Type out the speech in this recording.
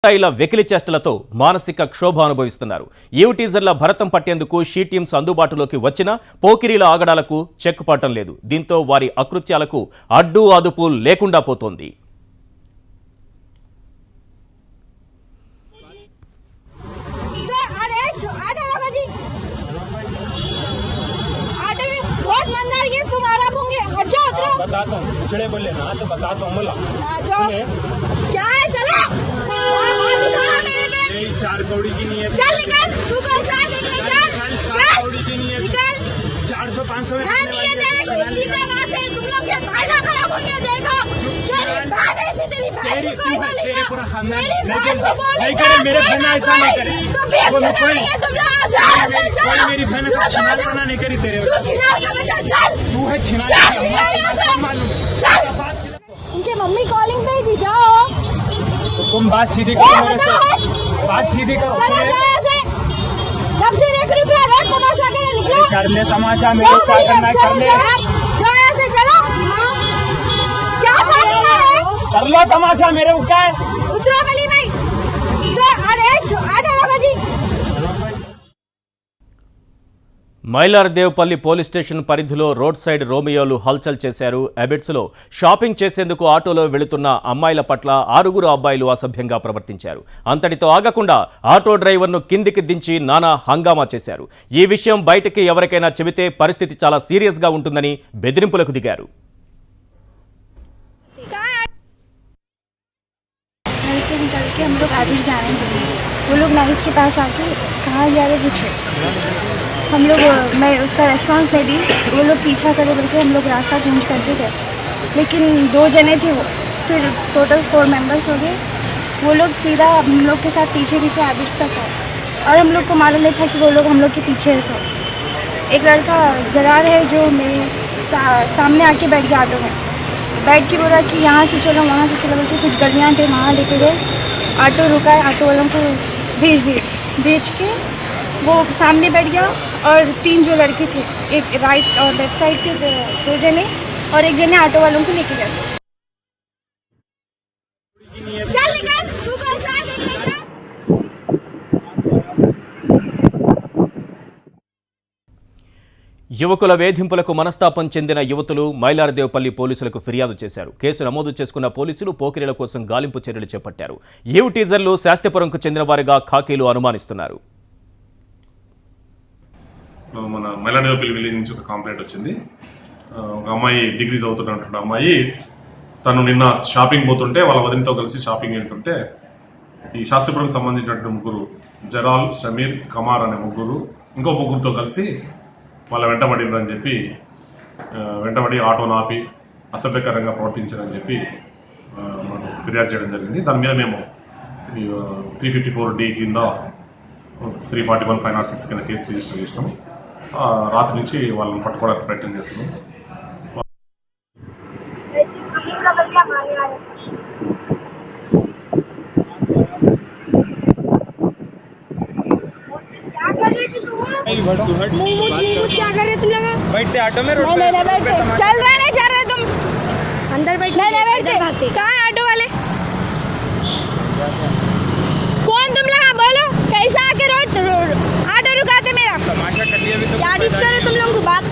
స్థాయిల వెకిలి చేష్టలతో మానసిక క్షోభ అనుభవిస్తున్నారు. ఈవ్ టీజర్ల భరతం పట్టేందుకు షీ టీమ్స్ అందుబాటులోకి వచ్చినా పోకిరీల ఆగడాలకు చెక్ పట్టం లేదు. దీంతో వారి అకృత్యాలకు అడ్డు అదుపు లేకుండా పోతోంది. बताता हूँ पिछड़े बोले ना तो बताता हूँ बोला क्या है चलो चार कौड़ी की नहीं है चल निकल तू कल साथ निकल चार कौड़ी की नहीं है निकल 400-500 तुम लोग क्या फायदा खराब हो गया देखो तेरे पूरा खानदान नहीं करे मेरे बहन ऐसा नहीं करे कोई मेरी बहन छिनालपना नहीं करी तेरे तू है छिनाल उनके मम्मी कॉलिंग पे थी जाओ तुम बात सीधी करो मेरे से बात सीधी करो जब से देख रही फिर रोड तमाशा के लिए निकलो कर ले तमाशा मेरे को क्या करना है कर ले जाओ ऐसे चलो क्या कर लो तमाशा मेरे को क्या है उतरो गली में अरे आटे होगा जी మైలార్దేవ్పల్లి పోలీస్ స్టేషన్ పరిధిలో రోడ్ సైడ్ రోమియోలు హల్చల్ చేశారు. అబిడ్స్లో షాపింగ్ చేసేందుకు ఆటోలో వెళుతున్న అమ్మాయిల పట్ల 6 అబ్బాయిలు అసభ్యంగా ప్రవర్తించారు. అంతటితో ఆగకుండా ఆటో డ్రైవర్ను కిందికి దించి నానా హంగామా చేశారు. ఈ విషయం బయటకి ఎవరికైనా చెబితే పరిస్థితి చాలా సీరియస్గా ఉంటుందని బెదిరింపులకు దిగారు. हम लोग एबिट्स जाने के लिए वो लोग नाइस के पास आके कहाँ जा रहे पूछे हम लोग मैं उसका रेस्पॉन्स नहीं दी वो लोग पीछा करे बोल के हम लोग रास्ता चेंज करके गए लेकिन 2 जने थे वो फिर टोटल 4 मेंबर्स हो गए वो लोग सीधा हम लोग के साथ पीछे पीछे एबिट्स तक आए और हम लोग को मालूम नहीं था कि वो लोग हम लोग के पीछे है। सो एक लड़का ज़रार है जो मेरे सामने आके बैठ गया ऑटो में बैठ के बोला कि यहाँ से चलो वहाँ से चलो बोल के कुछ गलियाँ थे वहाँ लेके गए ऑटो रुका है ऑटो वालों को भेज के वो सामने बैठ गया और 3 जो लड़के थे एक राइट और लेफ्ट साइड के 2 जने और एक जने ऑटो वालों को लेके गए। యువకుల వేధింపులకు మనస్తాపం చెందిన యువతులు మైలార్దేవ్పల్లి పోలీసులకు ఫిర్యాదు చేశారు. కేసు నమోదు చేసుకున్న పోలీసులు పోకిరీల కోసం గాలింపు చర్యలు చేపట్టారు. ఈవ్ టీజర్లు శాస్త్రపురంకు చెందిన వారిగా ఖాకీలు అనుమానిస్తున్నారు. మన మైలార్దేవ్పల్లి విలేజ్ నుంచి ఒక కంప్లైంట్ వచ్చింది. ఒక అమ్మాయి డిగ్రీ చదువుతున్నటువంటి అమ్మాయి తను నిన్న షాపింగ్ పోతుంటే వాళ్ళ వదినతో కలిసి షాపింగ్ వెళ్తుంటే ఈ శాస్త్రపురంకి సంబంధించినటువంటి 3 జరాల్ షమీర్ కమార్ అనే 3 ఇంకో 3తో కలిసి వాళ్ళ వెంటబడిందని చెప్పి వెంటబడి ఆటోను ఆపి అసభ్యకరంగా ప్రవర్తించారని చెప్పి మనం ఫిర్యాదు చేయడం జరిగింది. దాని మీద మేము 354D కింద 341 506 కింద కేసు రిజిస్టర్ చేసినాం. రాత్రి నుంచి వాళ్ళని పట్టుకోవడానికి ప్రయత్నం చేస్తున్నాం. क्या कर रहे तुम लोग बैठते ऑटो में रोड पे चल रहे नहीं जा रहे तुम अंदर बैठ नहीं बैठते कहाँ ऑटो वाले कौन तुम लोग बोलो कैसा आके रोड ऑटो रुकाते मेरा तमाशा कर लिया अभी तो तुम लोगों को बात